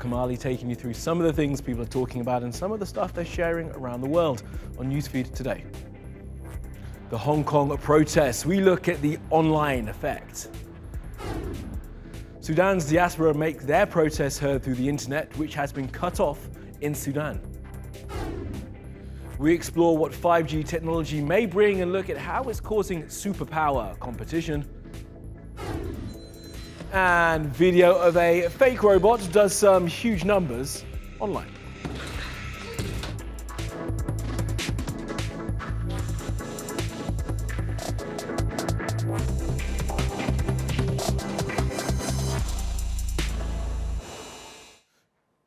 Kamali, taking you through some of the things people are talking about and some of the stuff they're sharing around the world on Newsfeed today. The Hong Kong protests. We look at the online effect. Sudan's diaspora make their protests heard through the internet, which has been cut off in Sudan. We explore what 5G technology may bring and look at how it's causing superpower competition. And video of a fake robot does some huge numbers online.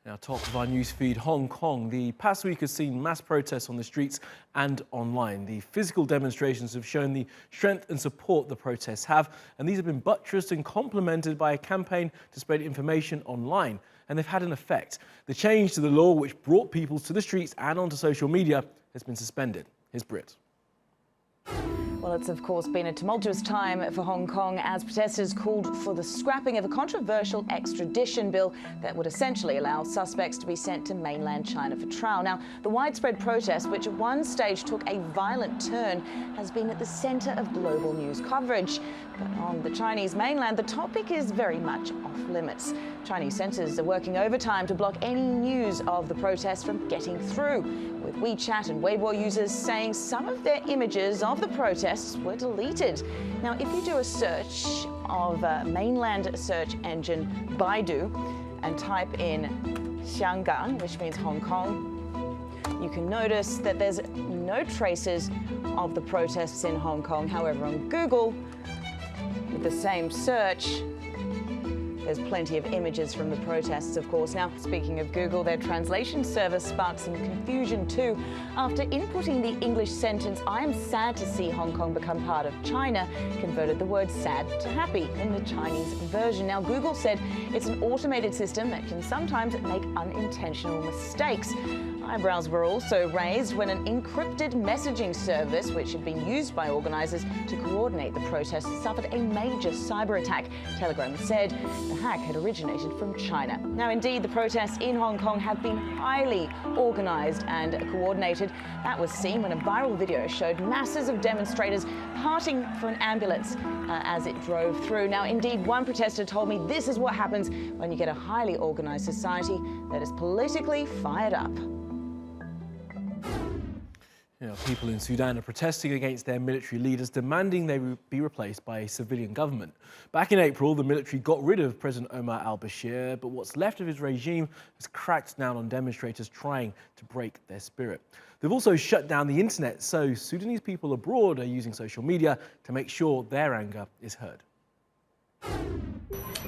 Now, top of our newsfeed, Hong Kong. The past week has seen mass protests on the streets and online. The physical demonstrations have shown the strength and support the protests have, and these have been buttressed and complemented by a campaign to spread information online, and they've had an effect. The change to the law, which brought people to the streets and onto social media, has been suspended. Here's Britt. Well, it's of course been a tumultuous time for Hong Kong as protesters called for the scrapping of a controversial extradition bill that would essentially allow suspects to be sent to mainland China for trial. Now, the widespread protest, which at one stage took a violent turn, has been at the centre of global news coverage. But on the Chinese mainland, the topic is very much off limits. Chinese censors are working overtime to block any news of the protests from getting through, with WeChat and Weibo users saying some of their images of the protests were deleted. Now, if you do a search of mainland search engine Baidu and type in Xianggang, which means Hong Kong, you can notice that there's no traces of the protests in Hong Kong. However, on Google, with the same search, there's plenty of images from the protests, of course. Now, speaking of Google, their translation service sparked some confusion too. After inputting the English sentence, "I am sad to see Hong Kong become part of China," converted the word sad to happy in the Chinese version. Now, Google said it's an automated system that can sometimes make unintentional mistakes. Eyebrows were also raised when an encrypted messaging service, which had been used by organisers to coordinate the protests, suffered a major cyber attack. Telegram said the hack had originated from China. Now, indeed, the protests in Hong Kong have been highly organised and coordinated. That was seen when a viral video showed masses of demonstrators parting for an ambulance as it drove through. Now, indeed, one protester told me this is what happens when you get a highly organised society that is politically fired up. People in Sudan are protesting against their military leaders, demanding they be replaced by a civilian government. Back in April, the military got rid of President Omar al-Bashir, but what's left of his regime has cracked down on demonstrators trying to break their spirit. They've also shut down the internet, so Sudanese people abroad are using social media to make sure their anger is heard.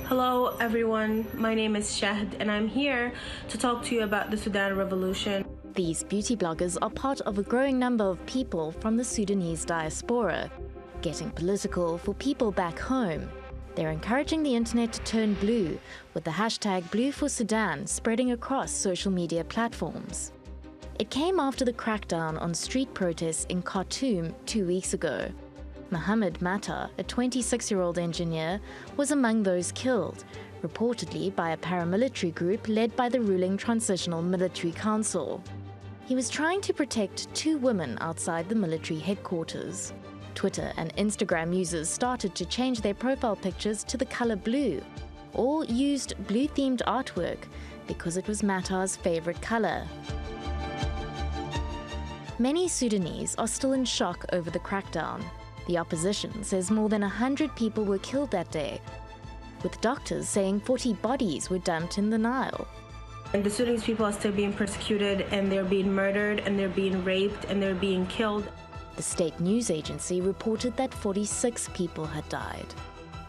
Hello everyone, my name is Shahd and I'm here to talk to you about the Sudan revolution. These beauty bloggers are part of a growing number of people from the Sudanese diaspora, getting political for people back home. They're encouraging the internet to turn blue, with the hashtag #BlueForSudan spreading across social media platforms. It came after the crackdown on street protests in Khartoum 2 weeks ago. Mohammed Matar, a 26-year-old engineer, was among those killed, reportedly by a paramilitary group led by the ruling Transitional Military Council. He was trying to protect 2 women outside the military headquarters. Twitter and Instagram users started to change their profile pictures to the color blue, or used blue-themed artwork because it was Matar's favorite color. Many Sudanese are still in shock over the crackdown. The opposition says more than 100 people were killed that day, with doctors saying 40 bodies were dumped in the Nile. And the Sudanese people are still being persecuted, and they're being murdered, and they're being raped, and they're being killed. The state news agency reported that 46 people had died.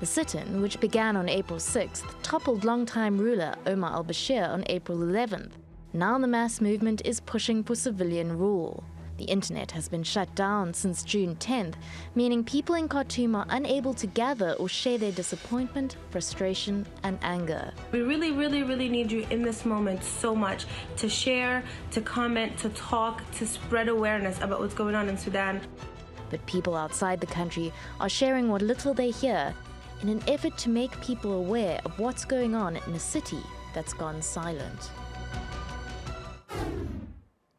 The sit-in, which began on April 6th, toppled longtime ruler Omar al-Bashir on April 11th. Now the mass movement is pushing for civilian rule. The internet has been shut down since June 10th, meaning people in Khartoum are unable to gather or share their disappointment, frustration, and anger. We really need you in this moment so much to share, to comment, to talk, to spread awareness about what's going on in Sudan. But people outside the country are sharing what little they hear in an effort to make people aware of what's going on in a city that's gone silent.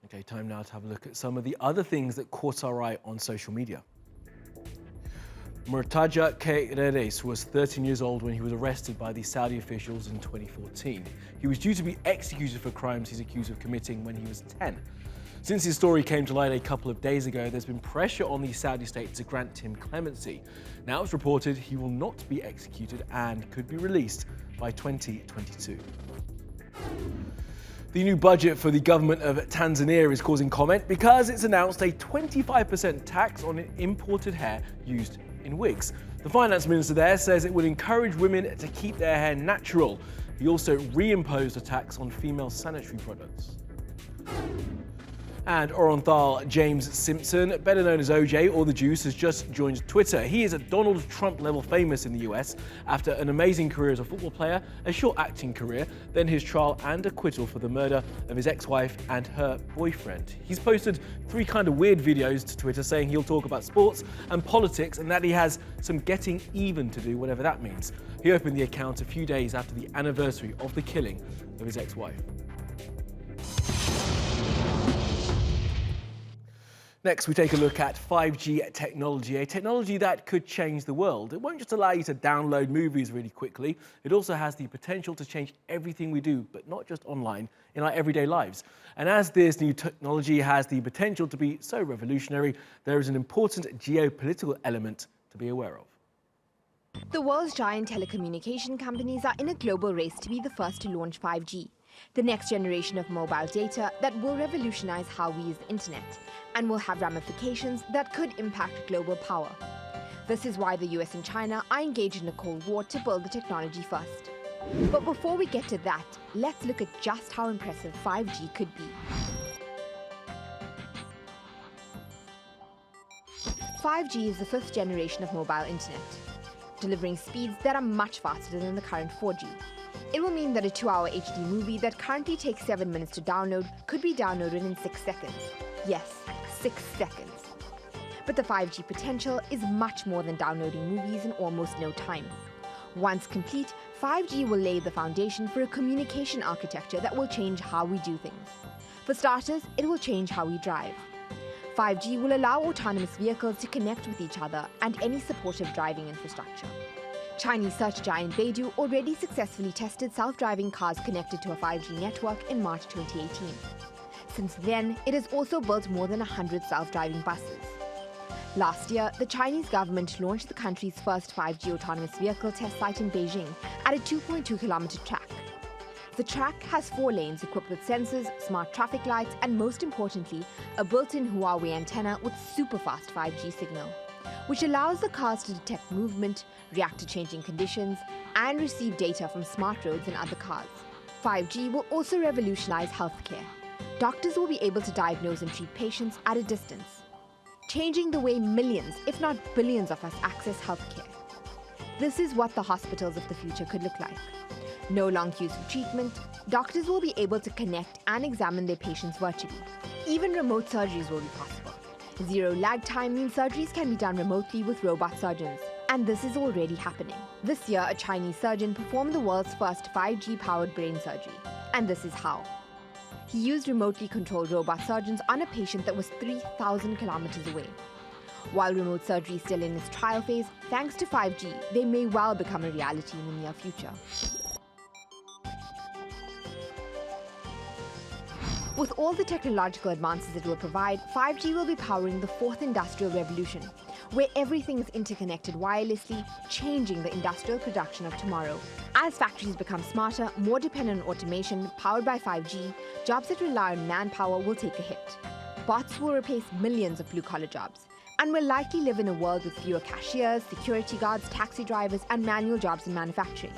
Okay, time now to have a look at some of the other things that caught our eye on social media. Murtaja K. was 13 years old when he was arrested by the Saudi officials in 2014. He was due to be executed for crimes he's accused of committing when he was 10. Since his story came to light a couple of days ago, there's been pressure on the Saudi state to grant him clemency. Now it's reported he will not be executed and could be released by 2022. The new budget for the government of Tanzania is causing comment because it's announced a 25% tax on imported hair used in wigs. The finance minister there says it would encourage women to keep their hair natural. He also reimposed a tax on female sanitary products. And Orenthal James Simpson, better known as OJ or the Juice, has just joined Twitter. He is a Donald Trump level famous in the US after an amazing career as a football player, a short acting career, then his trial and acquittal for the murder of his ex-wife and her boyfriend. He's posted 3 kind of weird videos to Twitter saying he'll talk about sports and politics and that he has some getting even to do, whatever that means. He opened the account a few days after the anniversary of the killing of his ex-wife. Next, we take a look at 5G technology, a technology that could change the world. It won't just allow you to download movies really quickly, it also has the potential to change everything we do, but not just online, in our everyday lives. And as this new technology has the potential to be so revolutionary, there is an important geopolitical element to be aware of. The world's giant telecommunication companies are in a global race to be the first to launch 5G, the next generation of mobile data that will revolutionize how we use the internet and will have ramifications that could impact global power. This is why the US and China are engaged in a Cold War to build the technology first. But before we get to that, let's look at just how impressive 5G could be. 5G is the 5th generation of mobile internet, delivering speeds that are much faster than the current 4G. It will mean that a 2-hour HD movie that currently takes 7 minutes to download could be downloaded in 6 seconds. Yes, 6 seconds. But the 5G potential is much more than downloading movies in almost no time. Once complete, 5G will lay the foundation for a communication architecture that will change how we do things. For starters, it will change how we drive. 5G will allow autonomous vehicles to connect with each other and any supportive driving infrastructure. Chinese search giant Baidu already successfully tested self-driving cars connected to a 5G network in March 2018. Since then, it has also built more than 100 self-driving buses. Last year, the Chinese government launched the country's first 5G autonomous vehicle test site in Beijing at a 2.2-kilometer track. The track has 4 lanes equipped with sensors, smart traffic lights, and most importantly, a built-in Huawei antenna with super-fast 5G signal, which allows the cars to detect movement, react to changing conditions, and receive data from smart roads and other cars. 5G will also revolutionize healthcare. Doctors will be able to diagnose and treat patients at a distance, changing the way millions, if not billions of us access healthcare. This is what the hospitals of the future could look like. No long queues for treatment, doctors will be able to connect and examine their patients virtually. Even remote surgeries will be possible. Zero lag time means surgeries can be done remotely with robot surgeons. And this is already happening. This year, a Chinese surgeon performed the world's first 5G-powered brain surgery. And this is how. He used remotely controlled robot surgeons on a patient that was 3,000 kilometers away. While remote surgery is still in its trial phase, thanks to 5G, they may well become a reality in the near future. With all the technological advances it will provide, 5G will be powering the 4th industrial revolution, where everything is interconnected wirelessly, changing the industrial production of tomorrow. As factories become smarter, more dependent on automation, powered by 5G, jobs that rely on manpower will take a hit. Bots will replace millions of blue-collar jobs, and will likely live in a world with fewer cashiers, security guards, taxi drivers, and manual jobs in manufacturing,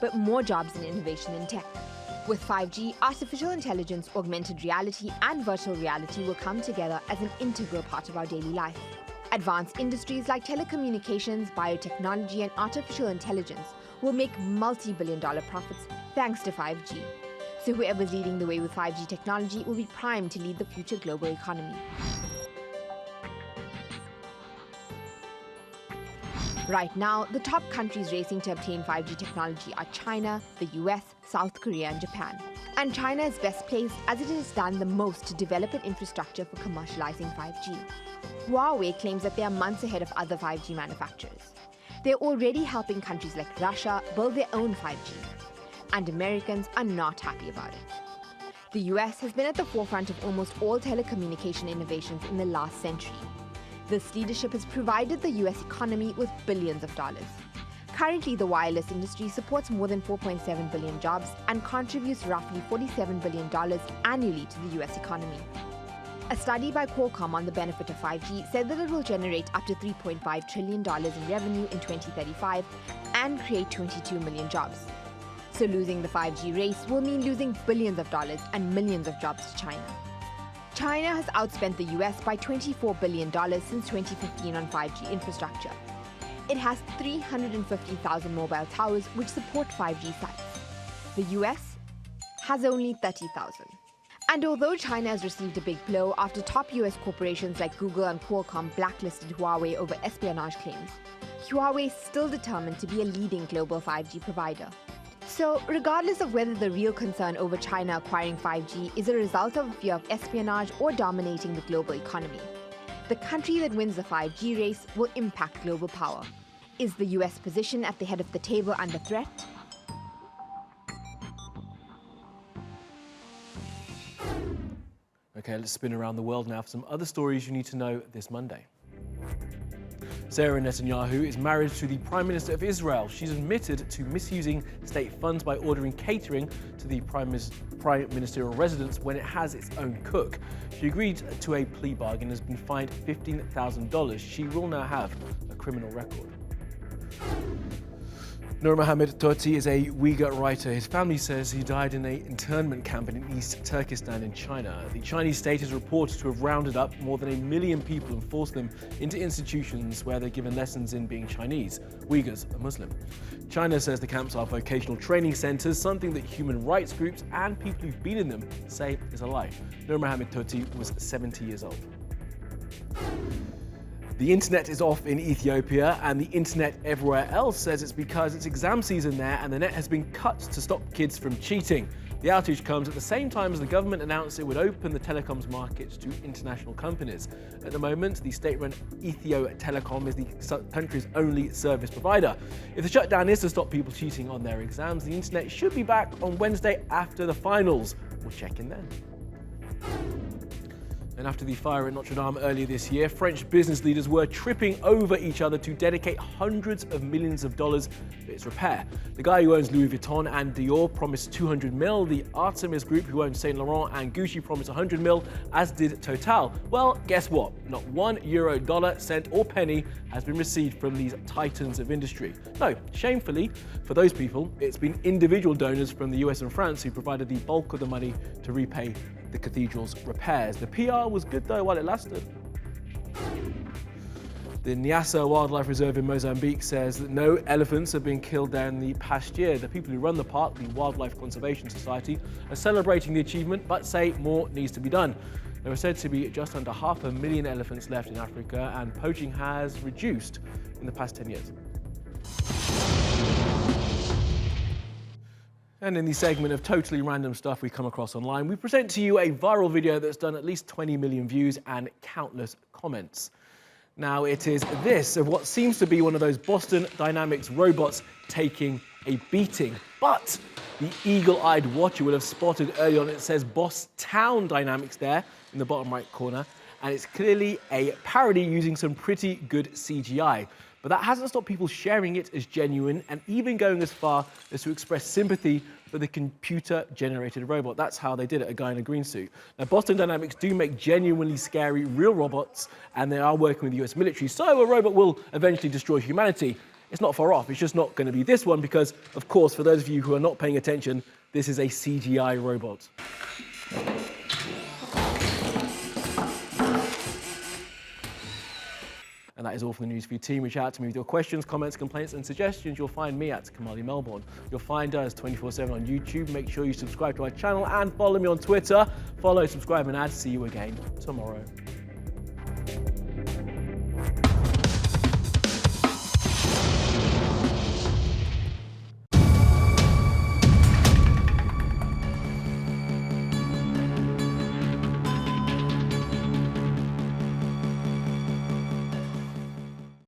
but more jobs in innovation and tech. With 5G, artificial intelligence, augmented reality, and virtual reality will come together as an integral part of our daily life. Advanced industries like telecommunications, biotechnology, and artificial intelligence will make multi-billion-dollar profits thanks to 5G. So whoever's leading the way with 5G technology will be primed to lead the future global economy. Right now, the top countries racing to obtain 5G technology are China, the US, South Korea, and Japan. And China is best placed as it has done the most to develop an infrastructure for commercializing 5G. Huawei claims that they are months ahead of other 5G manufacturers. They're already helping countries like Russia build their own 5G. And Americans are not happy about it. The US has been at the forefront of almost all telecommunication innovations in the last century. This leadership has provided the US economy with billions of dollars. Currently, the wireless industry supports more than 4.7 billion jobs and contributes roughly $47 billion annually to the US economy. A study by Qualcomm on the benefit of 5G said that it will generate up to $3.5 trillion in revenue in 2035 and create 22 million jobs. So losing the 5G race will mean losing billions of dollars and millions of jobs to China. China has outspent the US by $24 billion since 2015 on 5G infrastructure. It has 350,000 mobile towers which support 5G sites. The US has only 30,000. And although China has received a big blow after top US corporations like Google and Qualcomm blacklisted Huawei over espionage claims, Huawei is still determined to be a leading global 5G provider. So, regardless of whether the real concern over China acquiring 5G is a result of a fear of espionage or dominating the global economy, the country that wins the 5G race will impact global power. Is the US position at the head of the table under threat? Okay, let's spin around the world now for some other stories you need to know this Monday. Sarah Netanyahu is married to the Prime Minister of Israel. She's admitted to misusing state funds by ordering catering to the prime ministerial residence when it has its own cook. She agreed to a plea bargain and has been fined $15,000. She will now have a criminal record. Nur Mohammed Tohti is a Uyghur writer. His family says he died in an internment camp in East Turkestan in China. The Chinese state is reported to have rounded up more than 1 million people and forced them into institutions where they're given lessons in being Chinese. Uyghurs are Muslim. China says the camps are vocational training centers, something that human rights groups and people who've been in them say is a lie. Nur Mohammed Tohti was 70 years old. The internet is off in Ethiopia, and the internet everywhere else says it's because it's exam season there and the net has been cut to stop kids from cheating. The outage comes at the same time as the government announced it would open the telecoms market to international companies. At the moment, the state-run Ethio Telecom is the country's only service provider. If the shutdown is to stop people cheating on their exams, the internet should be back on Wednesday after the finals. We'll check in then. And after the fire at Notre Dame earlier this year, French business leaders were tripping over each other to dedicate hundreds of millions of dollars for its repair. The guy who owns Louis Vuitton and Dior promised 200 mil. The Artemis Group, who owns Saint Laurent and Gucci, promised 100 mil, as did Total. Well, guess what? Not €1, dollar, cent or penny has been received from these titans of industry. No, shamefully, for those people, it's been individual donors from the US and France who provided the bulk of the money to repay the cathedral's repairs. The PR was good though while it lasted. The Niassa Wildlife Reserve in Mozambique says that no elephants have been killed there in the past year. The people who run the park, the Wildlife Conservation Society, are celebrating the achievement but say more needs to be done. There are said to be just under 500,000 elephants left in Africa, and poaching has reduced in the past 10 years. And in the segment of totally random stuff we come across online, we present to you a viral video that's done at least 20 million views and countless comments. Now it is this of what seems to be one of those Boston Dynamics robots taking a beating. But the eagle-eyed watcher will have spotted early on it says Boss Town Dynamics there in the bottom right corner. And it's clearly a parody using some pretty good CGI. But that hasn't stopped people sharing it as genuine and even going as far as to express sympathy for the computer-generated robot. That's how they did it, a guy in a green suit. Now, Boston Dynamics do make genuinely scary real robots, and they are working with the US military, so a robot will eventually destroy humanity. It's not far off. It's just not going to be this one because, of course, for those of you who are not paying attention, this is a CGI robot. And that is all from the Newsfeed team. Reach out to me with your questions, comments, complaints, and suggestions. You'll find me at Kamali Melbourne. You'll find us 24/7 on YouTube. Make sure you subscribe to our channel and follow me on Twitter. Follow, subscribe, and add. See you again tomorrow.